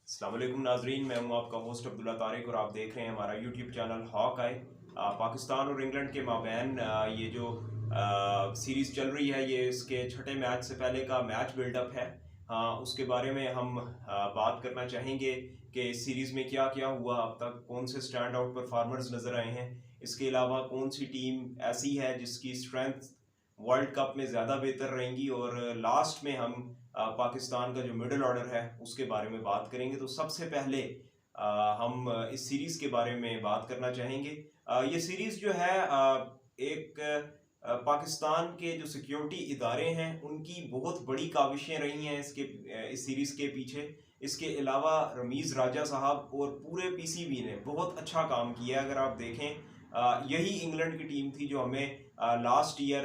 अस्सलाम वालेकुम नाजरीन, मैं हूं आपका होस्ट अब्दुल्ला तारिक और आप देख रहे हैं हमारा यूट्यूब चैनल हॉक आई। पाकिस्तान और इंग्लैंड के माबैन ये जो सीरीज़ चल रही है, ये इसके छठे मैच से पहले का मैच बिल्डअप है। उसके बारे में हम बात करना चाहेंगे कि इस सीरीज़ में क्या क्या हुआ अब तक, कौन से स्टैंड आउट परफॉर्मर्स नज़र आए हैं, इसके अलावा कौन सी टीम ऐसी है जिसकी स्ट्रेंथ वर्ल्ड कप में ज़्यादा बेहतर रहेंगी, और लास्ट में हम पाकिस्तान का जो मिडिल ऑर्डर है उसके बारे में बात करेंगे। तो सबसे पहले हम इस सीरीज़ के बारे में बात करना चाहेंगे। ये सीरीज़ जो है एक पाकिस्तान के जो सिक्योरिटी इदारे हैं उनकी बहुत बड़ी काविशें रही हैं इस सीरीज़ के पीछे। इसके अलावा रमीज़ राजा साहब और पूरे पीसीबी ने बहुत अच्छा काम किया। अगर आप देखें, यही इंग्लैंड की टीम थी जो हमें लास्ट ईयर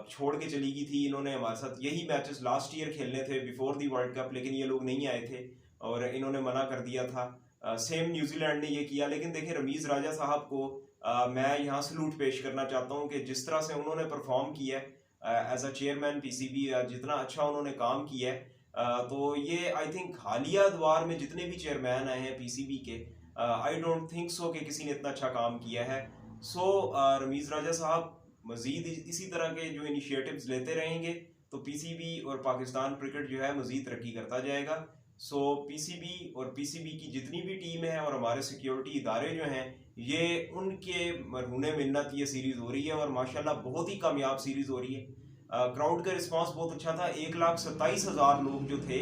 छोड़ के चली गई थी। इन्होंने हमारे साथ यही मैचेस लास्ट ईयर खेलने थे बिफोर दी वर्ल्ड कप, लेकिन ये लोग नहीं आए थे और इन्होंने मना कर दिया था। सेम न्यूजीलैंड ने ये किया। लेकिन देखिए, रमीज़ राजा साहब को मैं यहाँ सलूट पेश करना चाहता हूँ कि जिस तरह से उन्होंने परफॉर्म किया है एज अ चेयरमैन पीसीबी, जितना अच्छा उन्होंने काम किया है, तो ये आई थिंक हालिया दौर में जितने भी चेयरमैन आए हैं पीसीबी के, आई डोंट थिंक सो कि किसी ने इतना अच्छा काम किया है। सो रमीज़ राजा साहब मजीद इसी तरह के जो इनिशिएटिव्स लेते रहेंगे तो पीसीबी और पाकिस्तान क्रिकेट जो है मजीद तरक्की करता जाएगा। सो पीसीबी और पीसीबी की जितनी भी टीम है और हमारे सिक्योरिटी इदारे जो हैं, ये उनके मरहूने मिन्नत ये सीरीज़ हो रही है और माशाल्लाह बहुत ही कामयाब सीरीज़ हो रही है। क्राउड का रिस्पांस बहुत अच्छा था। 1,27,000 लोग जो थे,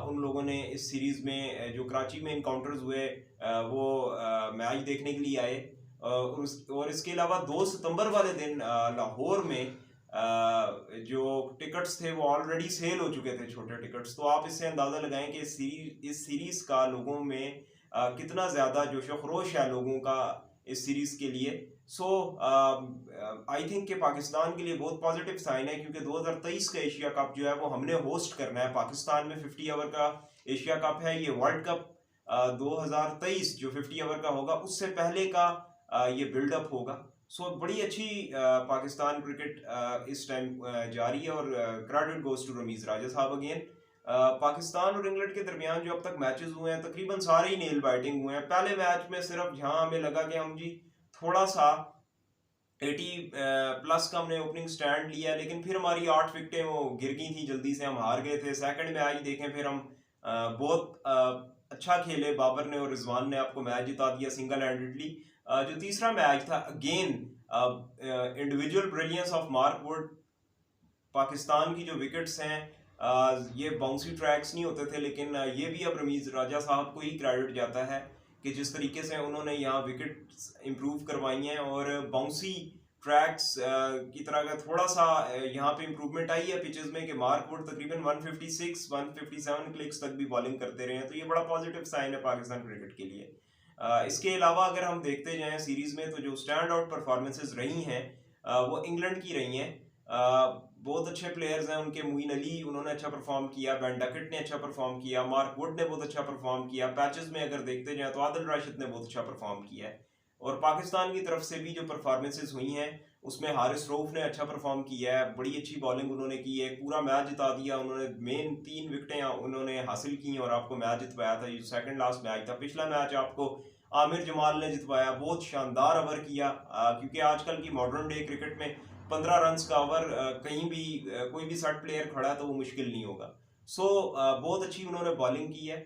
उन लोगों ने इस सीरीज़ में जो कराची में इनकाउंटर्स हुए वो मैच देखने के लिए आए। और इसके अलावा 2 सितंबर वाले दिन लाहौर में जो टिकट्स थे वो ऑलरेडी सेल हो चुके थे, छोटे टिकट्स। तो आप इससे अंदाज़ा लगाएं कि इस सीरीज़ का लोगों में कितना ज़्यादा जोश व खरोश है लोगों का इस सीरीज़ के लिए। सो आई थिंक कि पाकिस्तान के लिए बहुत पॉजिटिव साइन है, क्योंकि 2023 का एशिया कप जो है वो हमने होस्ट करना है। पाकिस्तान में 50 ओवर का एशिया कप है। ये वर्ल्ड कप 2023 जो 50 ओवर का होगा उससे पहले का ये बिल्डअप होगा। सो बड़ी अच्छी पाकिस्तान क्रिकेट इस टाइम जा रही है और क्रेडिट गोज टू रमीज़ राजा साहब अगेन। पाकिस्तान और इंग्लैंड के दरमियान जो अब तक मैचेस हुए हैं तकरीबन सारे ही नेल बाइटिंग हुए हैं। पहले मैच में सिर्फ जहां हमें लगा कि हम जी थोड़ा सा 80 प्लस का हमने ओपनिंग स्टैंड लिया, लेकिन फिर हमारी 8 विकेटें वो गिर गई थी, जल्दी से हम हार गए थे। सेकंड मैच देखें, फिर हम बहुत अच्छा खेले, बाबर ने और रिजवान ने आपको मैच जिता दिया सिंगल हैंडेडली। जो तीसरा मैच था, again individual brilliance of Mark Wood. Pakistan की जो विकेट्स हैं, ये बाउंसी ट्रैक्स नहीं होते थे, लेकिन ये भी अब रमीज़ राजा साहब को ही क्रेडिट जाता है कि जिस तरीके से उन्होंने यहाँ विकेट्स इंप्रूव करवाई हैं और बाउंसी ट्रैक्स की तरह का थोड़ा सा यहाँ पे इम्प्रूवमेंट आई है पिचेस में कि मार्क वुड तकरीबन 156 157 क्लिक्स तक भी बॉलिंग करते रहे हैं। तो ये बड़ा पॉजिटिव साइन है पाकिस्तान क्रिकेट के लिए। इसके अलावा अगर हम देखते जाएं सीरीज में, तो जो स्टैंड आउट परफॉर्मेंसेज रही हैं वो इंग्लैंड की रही हैं। बहुत अच्छे प्लेयर्स हैं उनके। मोइन अली, उन्होंने अच्छा परफॉर्म किया। बेन डकेट ने अच्छा परफॉर्म किया। मार्क वुड ने बहुत अच्छा परफॉर्म किया। पैचेस में अगर देखते जाएं तो आदिल राशिद ने बहुत अच्छा परफॉर्म किया है। और पाकिस्तान की तरफ से भी जो परफॉर्मेंसेज हुई हैं उसमें हारिस रऊफ ने अच्छा परफॉर्म किया है। बड़ी अच्छी बॉलिंग उन्होंने की है, पूरा मैच जिता दिया उन्होंने। मेन 3 विकेटें उन्होंने हासिल की और आपको मैच जितवाया था। ये सेकंड लास्ट मैच था। पिछला मैच आपको आमिर जमाल ने जितवाया। बहुत शानदार ओवर किया, क्योंकि आजकल की मॉडर्न डे क्रिकेट में 15 रन का ओवर कहीं भी कोई भी सेट प्लेयर खड़ा है तो वो मुश्किल नहीं होगा। सो बहुत अच्छी उन्होंने बॉलिंग की है।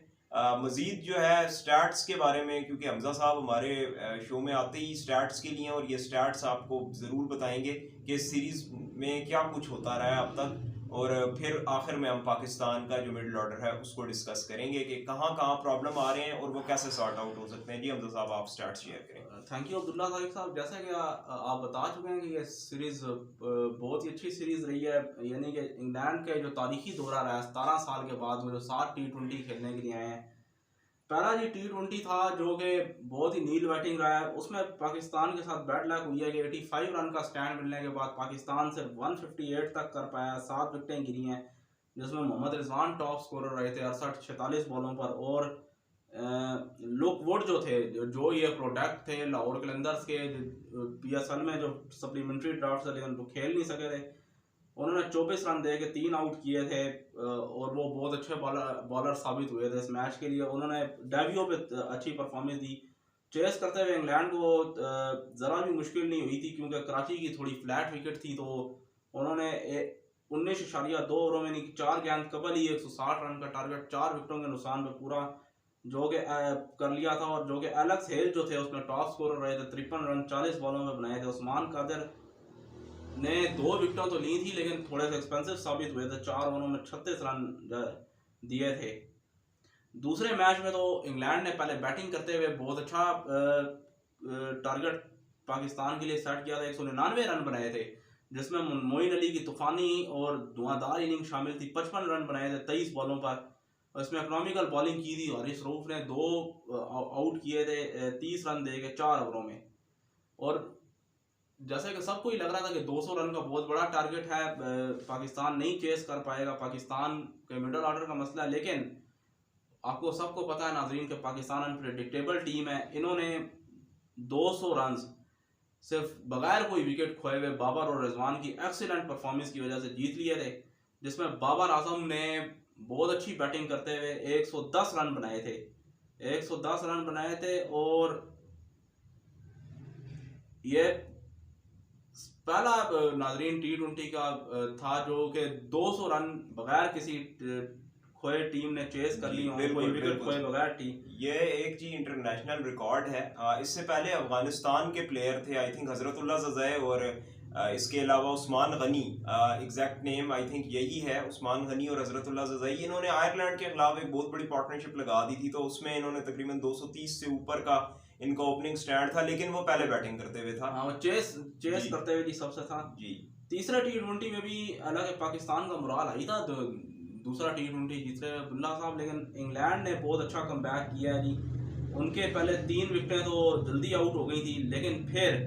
मजीद जो है स्टैट्स के बारे में, क्योंकि हमजा साहब हमारे शो में आते ही स्टैट्स के लिए, और ये स्टैट्स आपको ज़रूर बताएंगे कि इस सीरीज़ में क्या कुछ होता रहा है अब तक। और फिर आखिर में हम पाकिस्तान का जो मिडिल ऑर्डर है उसको डिस्कस करेंगे कि कहाँ कहाँ प्रॉब्लम आ रहे हैं और वो कैसे सॉर्ट आउट हो सकते हैं। जी हमजा साहब, आप स्टैट्स शेयर करें। थैंक यू अब्दुल्ला तारिक साहब। जैसा कि आप बता चुके हैं कि ये सीरीज़ बहुत ही अच्छी सीरीज़ रही है। यानी कि इंग्लैंड के जो तारीखी दौरा रहा है 17 साल के बाद, वो जो 7 T20 खेलने के लिए आए हैं। पहला जी T20 था जो कि बहुत ही नील बैटिंग रहा है। उसमें पाकिस्तान के साथ बैड लक हुई है कि 85 रन का स्टैंड मिलने के बाद पाकिस्तान सिर्फ 158 तक कर पाया। 7 विकेटें गिरी हैं, जिसमें मोहम्मद रिजवान टॉप स्कोरर रहे थे 68-46 बॉलों पर। और लुक वुड जो थे, जो ये प्रोडक्ट थे लाहौर कलंदर्स के, PSL में जो सप्लीमेंट्री ड्राफ्ट चले उनको खेल नहीं सके थे। उन्होंने 24 रन दे के 3 आउट किए थे और वो बहुत अच्छे बॉलर साबित हुए थे इस मैच के लिए। उन्होंने डेब्यू पे अच्छी परफॉर्मेंस दी। चेस करते हुए इंग्लैंड को ज़रा भी मुश्किल नहीं हुई थी, क्योंकि कराची की थोड़ी फ्लैट विकेट थी, तो उन्होंने 19.2 ओवरों में 4 गेंद कबल ही 160 रन का टारगेट 4 विकेटों के नुकसान पे पूरा जो कि कर लिया था। और जो कि एलेक्स हेल जो थे उसमें टॉप स्कोरर रहे थे, 53 रन 40 बॉलों में बनाए थे। उस्मान कादिर ने 2 विकेटों तो ली थी, लेकिन थोड़े से एक्सपेंसिव साबित हुए थे, 4 ओवरों में 36 रन दिए थे। दूसरे मैच में तो इंग्लैंड ने पहले बैटिंग करते हुए बहुत अच्छा टारगेट पाकिस्तान के लिए सेट किया था। 199 रन बनाए थे, जिसमें मोइन अली की तूफानी और धुआंधार इनिंग शामिल थी। 55 रन बनाए थे 23 बॉलों पर। इसमें इकोनॉमिकल बॉलिंग की थी। हारिस रऊफ ने 2 आउट किए थे 30 रन दे के 4 ओवरों में। और जैसे कि सबको ही लग रहा था कि 200 रन का बहुत बड़ा टारगेट है, पाकिस्तान नहीं चेस कर पाएगा, पाकिस्तान के मिडल ऑर्डर का मसला है। लेकिन आपको सबको पता है नाजरीन कि पाकिस्तान अनप्रेडिक्टेबल टीम है। इन्होंने 200 रन सिर्फ बगैर कोई विकेट खोए हुए बाबर और रिजवान की एक्सीलेंट परफॉर्मेंस की वजह से जीत लिए थे, जिसमें बाबर आजम ने बहुत अच्छी बैटिंग करते हुए 110 रन बनाए थे। 110 रन बनाए थे और ये पहला नाजरीन T20 का था जो कि 200 रन बगैर किसी खोए टीम ने चेस कर ली, कोई विकेट खोए बगैर टीम। ये एक जी इंटरनेशनल रिकॉर्ड है। इससे पहले अफगानिस्तान के प्लेयर थे, आई थिंक हजरतुल्लाह ज़ज़े, और इसके अलावा Usman Ghani, exact name I think यही है, उस्मान गनी और हजरतुल्लाह ज़ज़े। इन्होंने आयरलैंड के खिलाफ एक बहुत बड़ी पार्टनरशिप लगा दी थी, तो उसमें इन्होंने तकरीबन 230 से ऊपर का इनका ओपनिंग स्टैंड था, लेकिन वो पहले बैटिंग करते हुए था। हाँ, चेस करते हुए जी सबसे था जी। तीसरा T20 में भी हालांकि पाकिस्तान का मुराल आई था, तो दूसरा T20 जीत रहे अब्दुल्ला साहब, लेकिन इंग्लैंड ने बहुत अच्छा कमबैक किया है जी। उनके पहले 3 विकेटें तो जल्दी आउट हो गई थी, लेकिन फिर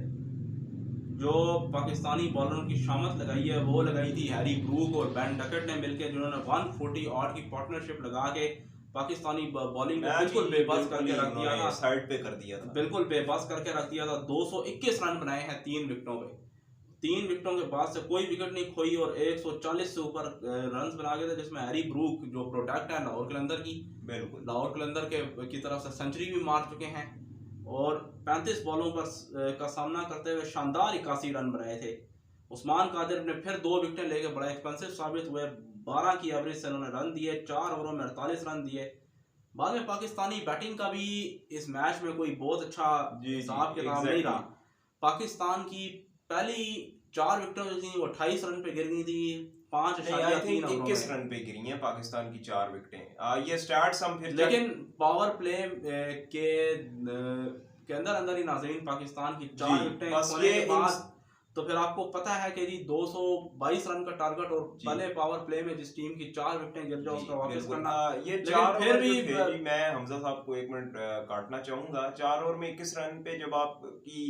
जो पाकिस्तानी बॉलरों की शामत लगाई है वो लगाई थी हैरी ब्रूक और बेन डकेट ने मिलकर, जिन्होंने 140 ऑड की पार्टनरशिप लगा के पाकिस्तानी बॉलिंग को बिल्कुल बेबस करके रख दिया था, साइड पे कर दिया था, बिल्कुल बेबस करके रख दिया था। 221 रन बनाए हैं 3 विकेटों पे। 3 विकेटों के बाद से कोई विकेट नहीं खोई और 140 से ऊपर रन बना गए थे, जिसमें हैरी ब्रूक जो प्रोडक्ट है लाहौर कलंदर की, बिल्कुल लाहौर कलंदर की तरफ से सेंचुरी भी मार चुके हैं और 35 बॉलों पर का सामना करते हुए शानदार 81 रन बनाए थे। उस्मान कादिर ने फिर 2 विकेटें लेकर बड़ा एक्सपेंसिव साबित हुए। 12 की एवरेज से उन्होंने रन दिए, 4 ओवरों में 48 रन दिए। बाद में पाकिस्तानी बैटिंग का भी इस मैच में कोई बहुत अच्छा हिसाब किताब नहीं रहा। पाकिस्तान की पहली 4 विकेटें जो थी वो 28 रन पे गिर गई थी, 21 रन पे गिरी हैं पाकिस्तान की 4 विकेटें। ये स्टार्ट्स हम फिर, लेकिन पावर प्ले के अंदर ही नाज़रीन पाकिस्तान की 4 विकेटें खोने के बाद तो फिर आपको पता है कि जी 222 रन का टारगेट और पहले पावर प्ले में जिस टीम की 4 विकेटें गिर जाए उसका वापस करना, ये 4 फिर भी मैं हमजा साहब को 1 मिनट काटना चाहूंगा। 4 ओवर में 21 रन पे जब आपकी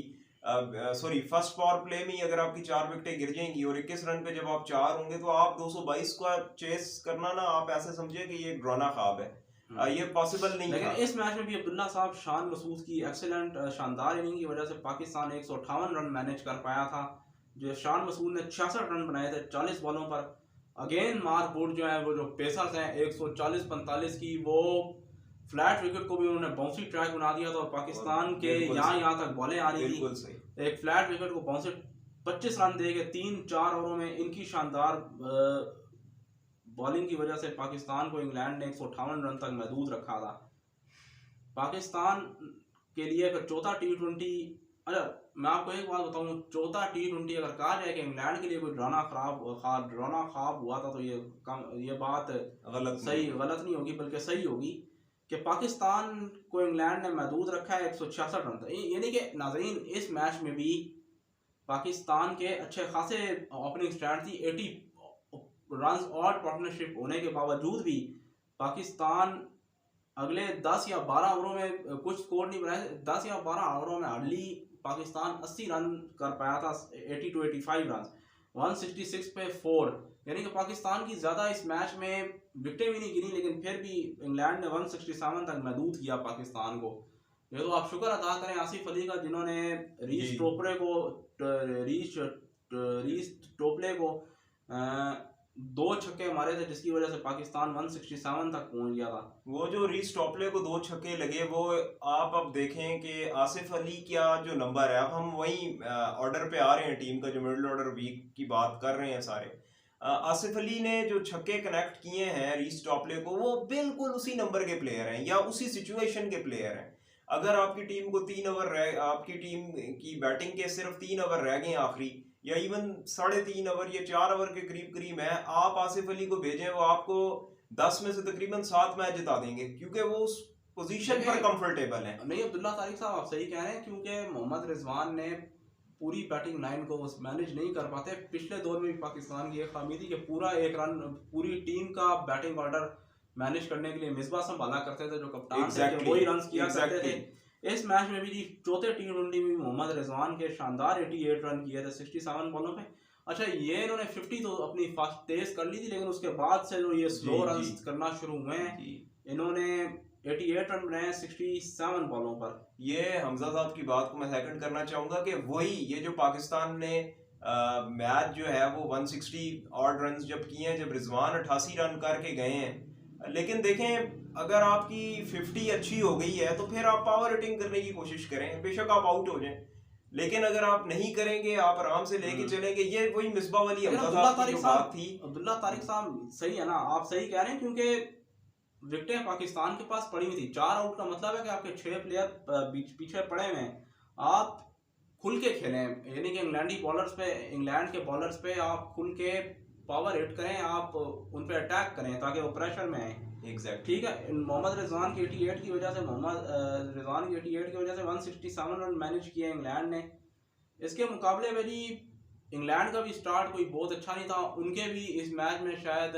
फर्स्ट पावर प्ले में अगर आपकी 4 विकेटें गिर जाएंगी और 21 रन पे जब आप 4 होंगे तो आप 222 का चेस करना ना, आप ऐसे समझिए कि ये ड्राना ख्वाब है, ये पॉसिबल नहीं है। लेकिन इस मैच में भी अब्दुल्ला साहब शान मसूद की एक्सीलेंट शानदार इनिंग की वजह से पाकिस्तान 158 रन मैनेज कर पाया था। जो शान मसूद ने 66 रन बनाए थे 40 बॉलों पर। अगेन मार्क वुड जो है वो जो पेसर्स हैं 140-45 की, वो फ्लैट विकेट को भी उन्होंने बाउंसी ट्रैक बना दिया था और पाकिस्तान के यहाँ तक बॉलें आ रही थी। एक फ्लैट विकेट को बाउंसी 25 रन दे के 3-4 ओवरों में इनकी शानदार बॉलिंग की वजह से पाकिस्तान को इंग्लैंड ने 158 रन तक महदूद रखा था। पाकिस्तान के लिए फिर चौथा T20, अच्छा मैं आपको एक बात बताऊं, चौथा T20 अगर कहा जाए कि इंग्लैंड के लिए कोई ड्राना ख्वाब हुआ था तो ये बात गलत नहीं होगी, बल्कि सही होगी कि पाकिस्तान को इंग्लैंड ने महदूद रखा है 166 रन तक। यानी कि नाज़रीन इस मैच में भी पाकिस्तान के अच्छे खासे ओपनिंग स्टैंड थी। 80 रन और पार्टनरशिप होने के बावजूद भी पाकिस्तान अगले 10 या 12 ओवरों में कुछ स्कोर नहीं बनाए। 10 या 12 ओवरों में हार्डली पाकिस्तान 80 रन कर पाया था, 80 to 85 रन, 166 पे 4। यानी कि पाकिस्तान की ज़्यादा इस मैच में विकेटें भी नहीं गिरी, लेकिन फिर भी इंग्लैंड ने 167 तक महदूद किया पाकिस्तान को। ये तो आप शुक्र अदा करें आसिफ अली का, जिन्होंने रीच टोपले को दो छक्के मारे थे जिसकी वजह से पाकिस्तान 167 तक पहुंच गया था। वो जो रीस टॉपले को 2 छक्के लगे, वो आप अब देखें कि आसिफ अली क्या जो नंबर है, अब हम वही ऑर्डर पे आ रहे हैं टीम का, जो मिडिल ऑर्डर वीक की बात कर रहे हैं सारे। आसिफ अली ने जो छक्के कनेक्ट किए हैं रीस टॉपले को, वो बिल्कुल उसी नंबर के प्लेयर हैं या उसी सिचुएशन के प्लेयर हैं। अगर आपकी टीम को 3 ओवर रह, आपकी टीम की बैटिंग के सिर्फ 3 ओवर रह गए आखिरी, या इवन 3.5 ओवर या 4 ओवर के करीब करीब है, आप आसिफ अली को भेजें, वो आपको 10 में से तकरीबन 7 मैच जिता देंगे, क्योंकि वो उस पोजीशन पर कंफर्टेबल है। नहीं अब्दुल्ला तारिक साहब, आप सही कह रहे हैं, क्योंकि मोहम्मद रिजवान ने पूरी बैटिंग लाइन को मैनेज नहीं कर पाते। पिछले दौर में भी पाकिस्तान की एक खामी थी कि पूरी टीम का बैटिंग ऑर्डर मैनेज करने के लिए मिसबा संभाला करते थे, जो कप्तान थे, वही रन किया करते थे। इस मैच में भी जी चौथे T20 में मोहम्मद रिजवान के शानदार 88 रन किए थे 67 बॉलों पे। अच्छा, ये इन्होंने 50 तो अपनी फास्ट तेज कर ली थी, लेकिन उसके बाद से जो ये स्लो रन करना शुरू हुए हैं, इन्होंने 88 रन बनाए 67 बॉलों पर। ये हमजा साहब की बात को मैं सेकंड करना चाहूंगा कि वही ये जो पाकिस्तान ने मैच जो है वो 160 ऑड रन जब किए हैं, जब रिजवान 88 रन करके गए हैं, लेकिन देखें अगर आपकी 50 अच्छी हो गई है तो फिर आप पावर हिटिंग करने की कोशिश करें, बेशक आप आउट हो जाएं, लेकिन अगर आप नहीं करेंगे, आप आराम से लेके चलेंगे, ये वही मिसबा वाली अब्दुल्ला तारिक साहब सही है ना, आप सही कह रहे हैं, क्योंकि विकेटें पाकिस्तान के पास पड़ी हुई थी। 4 आउट का मतलब है कि आपके 6 प्लेयर पीछे पड़े हुए हैं, आप खुल के खेलें, यानी कि इंग्लैंड के बॉलर्स पे आप खुल के पावर हिट करें, आप उन पे अटैक करें ताकि वो प्रेशर में आए। ठीक है, मोहम्मद रिजवान की 88 की वजह से 167 रन मैनेज किए इंग्लैंड ने। इसके मुकाबले में जी इंग्लैंड का भी स्टार्ट कोई बहुत अच्छा नहीं था, उनके भी इस मैच में शायद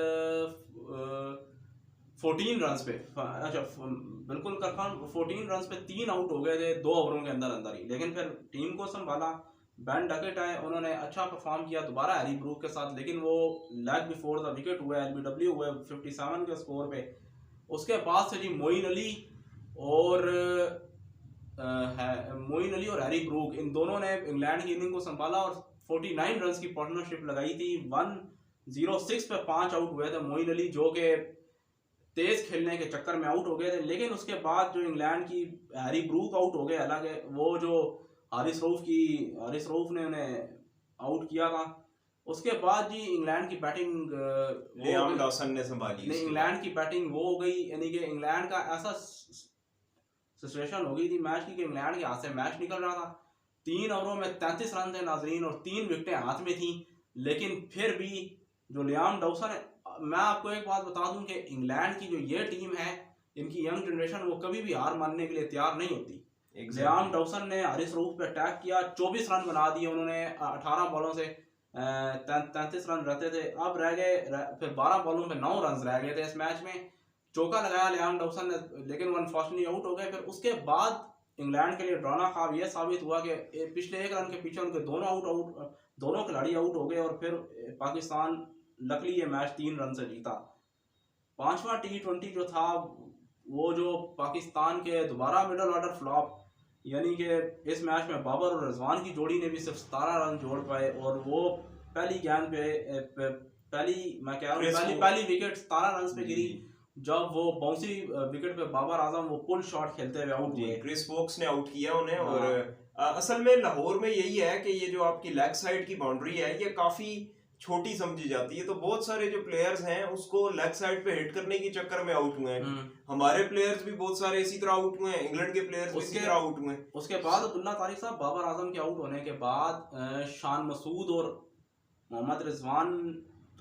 14 रन पे, अच्छा बिल्कुल कंफर्म 14 रन पे 3 आउट हो गए थे 2 ओवरों के अंदर ही, लेकिन फिर टीम को संभाला। बैन डकेट आए, उन्होंने अच्छा परफॉर्म किया दोबारा हैरी ब्रूक के साथ, लेकिन वो लेग बिफोर द विकेट हुए, LBW हुए 57 के स्कोर पे। उसके बाद से जी मोइन अली और हैरी ब्रूक, इन दोनों ने इंग्लैंड की इनिंग को संभाला और 49 रन की पार्टनरशिप लगाई थी। 106 पे 5 आउट हुए थे मोइन अली, जो कि तेज खेलने के चक्कर में आउट हो गए थे, लेकिन उसके बाद जो इंग्लैंड की हैरी ब्रूक आउट हो गए, हालांकि वो जो हारिस रऊफ ने उन्हें आउट किया था। उसके बाद जी इंग्लैंड की बैटिंग लियाम डॉसन ने संभाली, इंग्लैंड की बैटिंग वो हो गई, यानी कि इंग्लैंड का ऐसा सिचुएशन हो गई थी मैच की कि इंग्लैंड के हाथ से मैच निकल रहा था। 3 ओवरों में 33 रन थे नाजरीन, और 3 विकेटें हाथ में थी, लेकिन फिर भी जो लियाम डॉसन है, मैं आपको एक बात बता दूं कि इंग्लैंड की जो ये टीम है, इनकी यंग जनरेशन, वो कभी भी हार मानने के लिए तैयार नहीं होती। लियाम डॉसन ने हारिस रऊफ पे अटैक किया, 24 रन बना दिए उन्होंने 18 बॉलों से, 33 रन रहते थे, अब रह गए फिर 12 बॉलों पे 9 रन रह गए थे इस मैच में। चौका लगाया लियाम डॉसन ने, लेकिन अनफॉर्चुनेटली आउट हो गए। फिर उसके बाद इंग्लैंड के लिए ड्रामा ख्वाब यह साबित हुआ कि पिछले 1 रन के पीछे उनके दोनों खिलाड़ी आउट हो गए, और फिर पाकिस्तान लकली ये मैच 3 रन से जीता। 5वां T20 जो था, वो जो पाकिस्तान के दोबारा मिडल ऑर्डर फ्लॉप, यानी कि इस मैच में बाबर और रिजवान की जोड़ी ने भी सिर्फ 17 रन जोड़ पाए, और वो पहली गेंद पे पहली विकेट 17 रन पे गिरी, जब वो बाउंसी विकेट पे बाबर आजम वो पुल शॉट खेलते हुए आउट हुए। क्रिस वोक्स ने आउट किया उन्हें। और असल में लाहौर में यही है कि ये जो आपकी लेग साइड की बाउंड्री है, ये काफी छोटी समझी जाती है, तो बहुत सारे जो प्लेयर्स हैं उसको लेग साइड पे हिट करने के चक्कर में आउट हुए हैं। हमारे प्लेयर्स भी बहुत सारे इसी तरह आउट हुए हैं, इंग्लैंड के प्लेयर्स भी इसी तरह आउट हुए हैं। उसके बाद अब्दुल्ला तारिक साहब, बाबर आजम के आउट होने के बाद शान मसूद और मोहम्मद रिजवान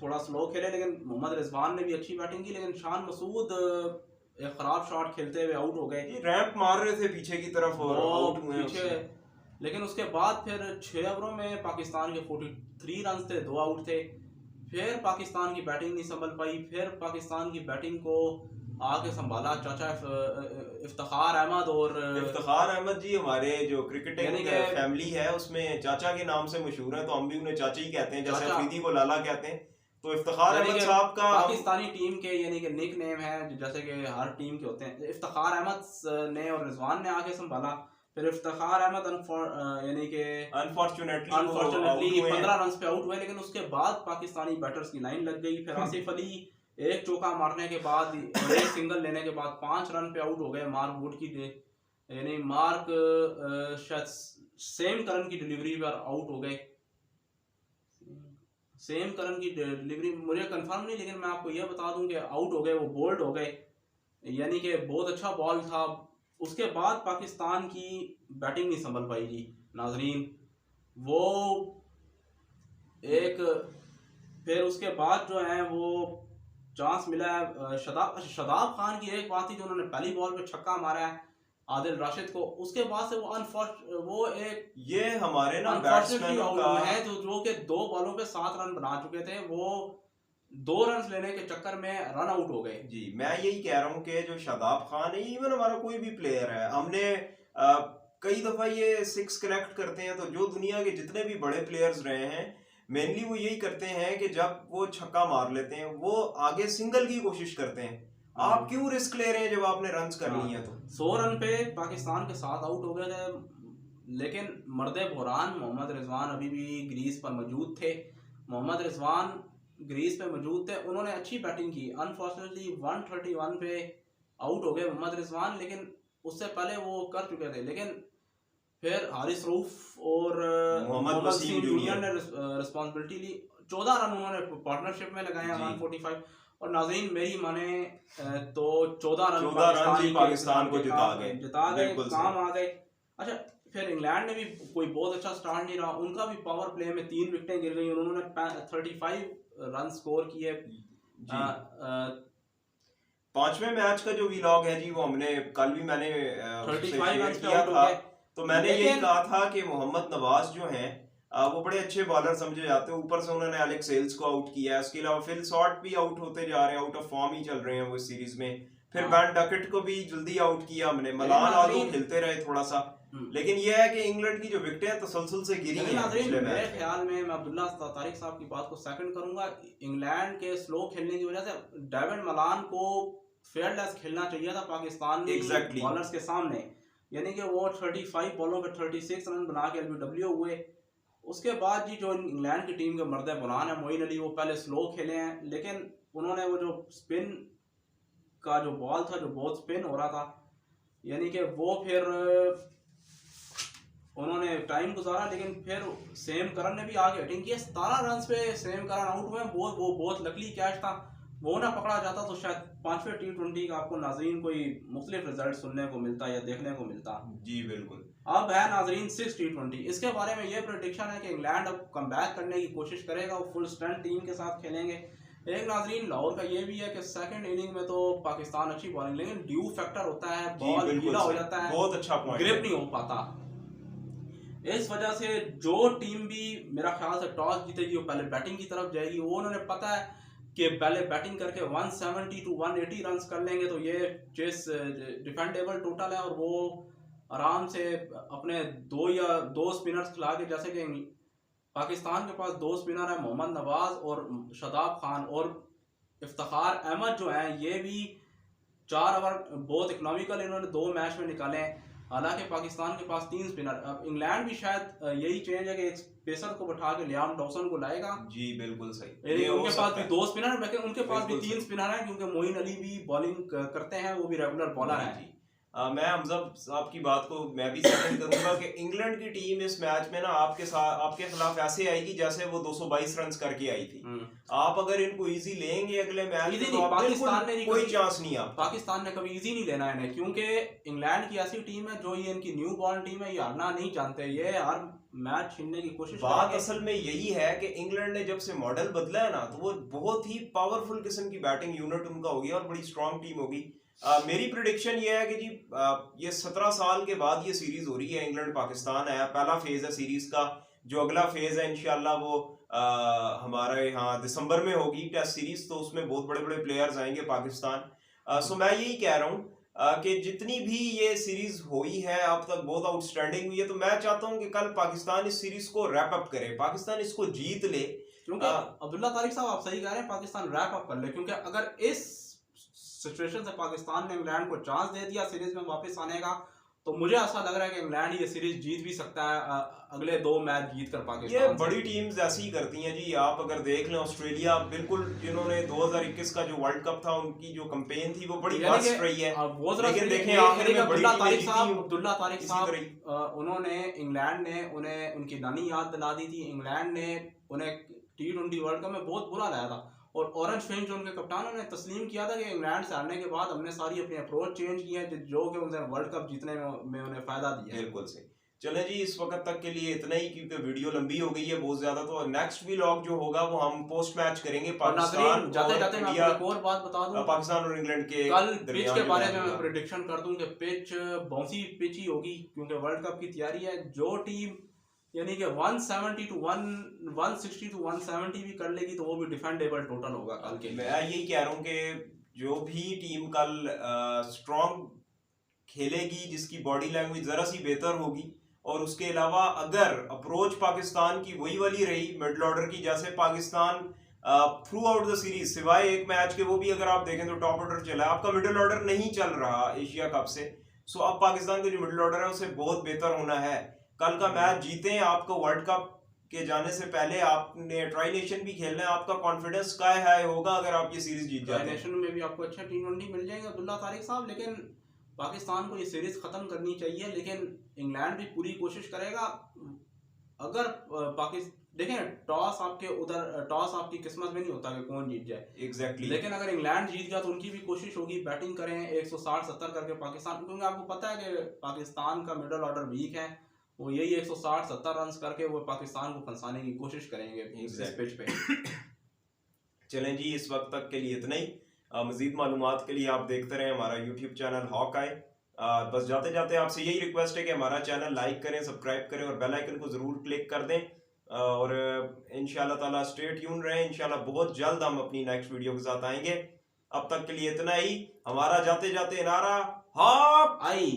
थोड़ा स्लो खेले, लेकिन मोहम्मद रिजवान ने भी अच्छी बैटिंग की, लेकिन शान मसूद एक खराब शॉट खेलते हुए आउट हो गए। रैंप मार रहे थे पीछे की तरफ और आउट हुए पीछे। लेकिन उसके बाद फिर 6 ओवरों में पाकिस्तान के 43 रन थे, 2 आउट थे। फिर पाकिस्तान की बैटिंग नहीं संभल पाई, फिर पाकिस्तान की बैटिंग को आके संभाला चाचा इफ्तिखार अहमद। और इफ्तिखार अहमद जी हमारे जो क्रिकेटिंग फैमिली है उसमें चाचा के नाम से मशहूर है, तो हम भी उन्हें चाचा ही कहते हैं, जैसे अफरीदी को लाला कहते हैं। तो इफ्तिखार अहमद साहब का पाकिस्तानी टीम के यानी कि निक नेम है, जैसे कि हर टीम के होते हैं। इफ्तिखार अहमद ने और रिजवान ने आके संभाला, फिर इफ्तिखार अहमद यानी कि अनफॉर्चुनेटली 15 रन पे आउट हुए, लेकिन उसके बाद पाकिस्तानी बैटर्स की लाइन लग गई। फिर आसिफ अली एक चौका मारने के बाद और एक सिंगल लेने के बाद 5 रन पे आउट हो गए मार्क वुड की यानी मार्क शायद सेम करन की डिलीवरी पर आउट हो गए। सेम करन की डिलीवरी मुझे कंफर्म नहीं, लेकिन मैं आपको यह बता दूं कि आउट हो गए, वो बोल्ड हो गए, यानी कि बहुत अच्छा बॉल था। उसके बाद पाकिस्तान की बैटिंग नहीं संभल पाई जी नाजरीन, वो एक फिर उसके बाद जो है वो चांस मिला है शदाब खान की। एक बात थी जो उन्होंने पहली बॉल पे छक्का मारा है आदिल राशिद को, उसके बाद से वो एक ये हमारे ना अनफॉर्चुनेटली आउट है जो कि 2 बॉलों पे 7 रन बना चुके थे, वो 2 रन लेने के चक्कर में रन आउट हो गए। जी मैं यही कह रहा हूँ कि जो शादाब खान है, इवन हमारा कोई भी प्लेयर है, हमने कई दफा ये 6 कलेक्ट करते हैं, तो जो दुनिया के जितने भी बड़े प्लेयर्स रहे हैं मेनली वो यही करते हैं कि जब वो छक्का मार लेते हैं वो आगे सिंगल की कोशिश करते हैं। आप क्यों रिस्क ले रहे हैं जब आपने रन्स करनी है? तो 100 रन पे पाकिस्तान के 7 आउट हो गए थे, लेकिन मर्दे बुहरान मोहम्मद रिजवान अभी भी ग्रीस पर मौजूद थे। मोहम्मद रिजवान ग्रीस पे मौजूद थे, उन्होंने अच्छी बैटिंग की। अनफॉर्चुनेटली 131 पे आउट हो गए मोहम्मद रिजवान, लेकिन उससे पहले वो कर चुके थे। लेकिन फिर हारिस रऊफ और मोहम्मद वसीम जूनियर ने रिस्पॉन्सिबिलिटी ली। 14 रन उन्होंने पार्टनरशिप में लगाए 145, और नाज़रीन मेरी माने तो 14 रन पाकिस्तान को जिता गए, काम आ गए। अच्छा, फिर इंग्लैंड ने भी कोई बहुत अच्छा स्टार्ट नहीं रहा, उनका भी पावर प्ले में 3 विकेटें गिर गई, उन्होंने 35 रन स्कोर किए। 5वें मैच का जो व्लॉग है जी वो हमने कल भी मैंने 35 रन किया था, तो मैंने यही कहा था कि मोहम्मद नवाज जो हैं वो बड़े अच्छे बॉलर समझे जाते हैं। ऊपर से उन्होंने एलेक्स सेल्स को आउट किया है, उसके अलावा फिल शॉर्ट भी आउट होते जा रहे हैं, आउट ऑफ फॉर्म ही चल रहे हैं वो इस सीरीज में। फिर बैन डकेट को भी जल्दी आउट किया हमने, मलान आलू खेलते रहे थोड़ा सा, लेकिन यह है कि इंग्लैंड की जो विकेटें हैं तसलसल से गिरी हैं पिछले मैच। मेरे ख्याल में मैं अब्दुल्ला तारिक साहब की बात को सेकंड करूंगा, इंग्लैंड के स्लो खेलने की वजह से डेविड मलान को फेयरलेस खेलना चाहिए था पाकिस्तान बॉलर्स के सामने, यानी कि वो 35 बॉलों पे 36 रन बना के एलबीडब्ल्यू हुए। उसके बाद जी जो इंग्लैंड की टीम के मर्द बुरान है मोइन अली, वो पहले स्लो खेले हैं, लेकिन उन्होंने वो जो स्पिन का जो बॉल था, जो बहुत स्पिन हो रहा था, यानी कि वो फिर उन्होंने टाइम गुजारा, लेकिन फिर सेम करन ने भी आगे बैटिंग की। 17 रन पे सेम करन आउट हुए, वो बहुत लकली कैच था, वो ना पकड़ा जाता तो शायद 5वें T20 का आपको नाजरीन कोई मुख्तलिफ रिजल्ट सुनने को मिलता या देखने को मिलता। जी बिल्कुल। अब है नाजरीन 6 T20, इसके बारे में ये प्रेडिक्शन है कि इंग्लैंड अब कम बैक करने की कोशिश करेगा, वो फुल स्ट्रेंथ टीम के साथ खेलेंगे। एक नाजरीन लाहौर का ये भी है कि सेकंड इनिंग में तो पाकिस्तान अच्छी बॉलिंग, लेकिन ड्यू फैक्टर होता है, बॉल गीला हो जाता है, बहुत अच्छा पॉइंट, ग्रिप नहीं हो पाता। इस वजह से जो टीम भी मेरा ख्याल से टॉस जीतेगी वो पहले बैटिंग की तरफ जाएगी। वो उन्होंने पता है कि पहले बैटिंग करके 170 to 180 रन कर लेंगे तो ये चेस डिफेंडेबल टोटल है, और वो आराम से अपने 2 स्पिनर्स खिला के, जैसे कि पाकिस्तान के पास 2 स्पिनर है मोहम्मद नवाज और शादाब खान, और इफ्तिखार अहमद जो है ये भी 4 ओवर बहुत इकोनॉमिकल इन्होंने 2 मैच में निकाले हैं। हालांकि पाकिस्तान के पास 3 स्पिनर, अब इंग्लैंड भी शायद यही चेंज है कि एक पेसर को बैठा के लियाम डॉसन को लाएगा। जी बिल्कुल सही, उनके पास भी 2 स्पिनर, लेकिन उनके पास भी 3 स्पिनर हैं, क्योंकि मोइन अली भी बॉलिंग करते हैं, वो भी रेगुलर बॉलर हैं। मैं हमजा साहब की बात को मैं भी सेकंड करूंगा कि इंग्लैंड की टीम इस मैच में ना आपके खिलाफ ऐसे आएगी जैसे वो 222 रन करके आई थी। आप अगर इनको इजी लेंगे अगले मैच में तो पाकिस्तान ने कोई चांस नहीं है। पाकिस्तान ने कभी इजी नहीं लेना है, क्योंकि इंग्लैंड की ऐसी टीम है जो ये इनकी न्यू बॉर्न टीम है, ये हारना नहीं जानते, ये हर मैच छीनने की कोशिश। बात असल में यही है कि इंग्लैंड ने जब से मॉडल बदला है ना, तो वो बहुत ही पावरफुल किस्म की बैटिंग यूनिट उनका हो गया और बड़ी स्ट्रांग टीम होगी। मेरी प्रेडिक्शन ये है कि जी ये 17 साल के बाद ये सीरीज हो रही है, इंग्लैंड पाकिस्तान है, पहला फेज है सीरीज का। जो अगला फेज है इंशाल्लाह वो हमारे यहाँ दिसंबर में होगी टेस्ट सीरीज, तो उसमें बहुत बड़े बड़े प्लेयर्स आएंगे पाकिस्तान। सो मैं यही कह रहा हूँ कि जितनी भी ये सीरीज हुई है अब तक बहुत आउटस्टैंडिंग हुई है, तो मैं चाहता हूँ कि कल पाकिस्तान इस सीरीज को रैप अप करे, पाकिस्तान इसको जीत ले। क्योंकि अब्दुल्ला तारिक साहब आप सही कह रहे हैं, पाकिस्तान रैप अप कर ले, क्योंकि अगर इस सिचुएशन से पाकिस्तान ने इंग्लैंड को चांस दे दिया सीरीज में वापस आने का, तो मुझे ऐसा लग रहा है कि इंग्लैंड ये सीरीज जीत भी सकता है, अगले 2 मैच जीत कर ये पाकिस्तान बड़ी टीम्स ऐसी ही करती हैं जी। आप अगर देख लें ऑस्ट्रेलिया, बिल्कुल जिन्होंने 2021 का जो वर्ल्ड कप था उनकी जो कैंपेन थी वो बड़ी वर्स्ट रही है, वो लेकिन देखें आखिर में बड़ी टीमें जीती अब्दुल्ला तारिक इसी साहब, तरह। उन्होंने इंग्लैंड ने उन्हें उनकी दानी याद दिला दी थी। इंग्लैंड ने उन्हें T20 वर्ल्ड कप में बहुत बुरा लाया था और ऑरेंज फिंच जो उनके कप्तान, उन्होंने तस्लीम किया था कि इंग्लैंड से हारने के बाद हमने सारी अपनी अप्रोच चेंज की है जो कि उन्हें वर्ल्ड कप जीतने में उन्हें फायदा दिया है। बिल्कुल सही। चले जी, इस वक्त तक के लिए इतना ही, क्योंकि वीडियो लंबी हो गई है बहुत ज्यादा। तो नेक्स्ट व्लॉग जो होगा वो हम पोस्ट मैच करेंगे पाकिस्तान जाते और जाते मैं इंडिया, आपको एक और बात बता दूं, पाकिस्तान और इंग्लैंड के कल पिच के बारे में मैं दरमियान। प्रेडिक्शन कर दूं कि पिच बाउंसी पिच ही होगी क्योंकि वर्ल्ड कप की तैयारी है। जो टीम यानी कि 160 टू 170 भी कर लेगी तो वो भी डिफेंडेबल टोटल होगा कल के। मैं यही कह रहा हूँ कि जो भी टीम कल स्ट्रॉन्ग खेलेगी, जिसकी बॉडी लैंग्वेज जरा सी बेहतर होगी, और उसके अलावा अगर अप्रोच पाकिस्तान की वही वाली रही मिडल ऑर्डर की, जैसे Pakistan through out the series सिवाय एक मैच के, वो भी अगर आप देखें तो टॉप ऑर्डर चला है, आपका मिडिल ऑर्डर नहीं चल रहा एशिया कप से। सो अब पाकिस्तान का जो मिडिल ऑर्डर है उसे बहुत बेहतर होना है। कल का मैच जीतें, आपको वर्ल्ड कप के जाने से पहले आपने ट्राई नेशन भी खेलना है, आपका कॉन्फिडेंस स्काई हाई होगा अगर आप ये सीरीज जीत जाते हैं। ट्राई नेशन में भी आपको अच्छा T20 मिल जाएगा अब्दुल्ला तारिक साहब, लेकिन पाकिस्तान को ये सीरीज खत्म करनी चाहिए। लेकिन इंग्लैंड भी पूरी कोशिश करेगा। अगर पाकिस्तान देखें, टॉस आपकी किस्मत में नहीं होता कि कौन जीत जाए। एग्जैक्टली। लेकिन अगर इंग्लैंड जीत गया तो उनकी भी कोशिश होगी बैटिंग करें 160-70 करके पाकिस्तान, क्योंकि आपको पता है कि पाकिस्तान का मिडल ऑर्डर वीक है। वो यही 160-70 रन करके वो पाकिस्तान को फंसाने की कोशिश करेंगे इस पिच पे। चलें जी, इस वक्त तक के लिए इतना ही। मजीद मालूमात के लिए आप देखते रहें हमारा यूट्यूब चैनल हॉक आए। बस जाते जाते आपसे यही रिक्वेस्ट है कि हमारा चैनल लाइक करें, सब्सक्राइब करें और बेल आइकन को ज़रूर क्लिक कर दें। और इंशाल्लाह ताला स्टे ट्यून रहें। इंशाल्लाह बहुत जल्द हम अपनी नेक्स्ट वीडियो के साथ आएंगे। अब तक के लिए इतना ही। हमारा जाते जाते नारा हॉक आई।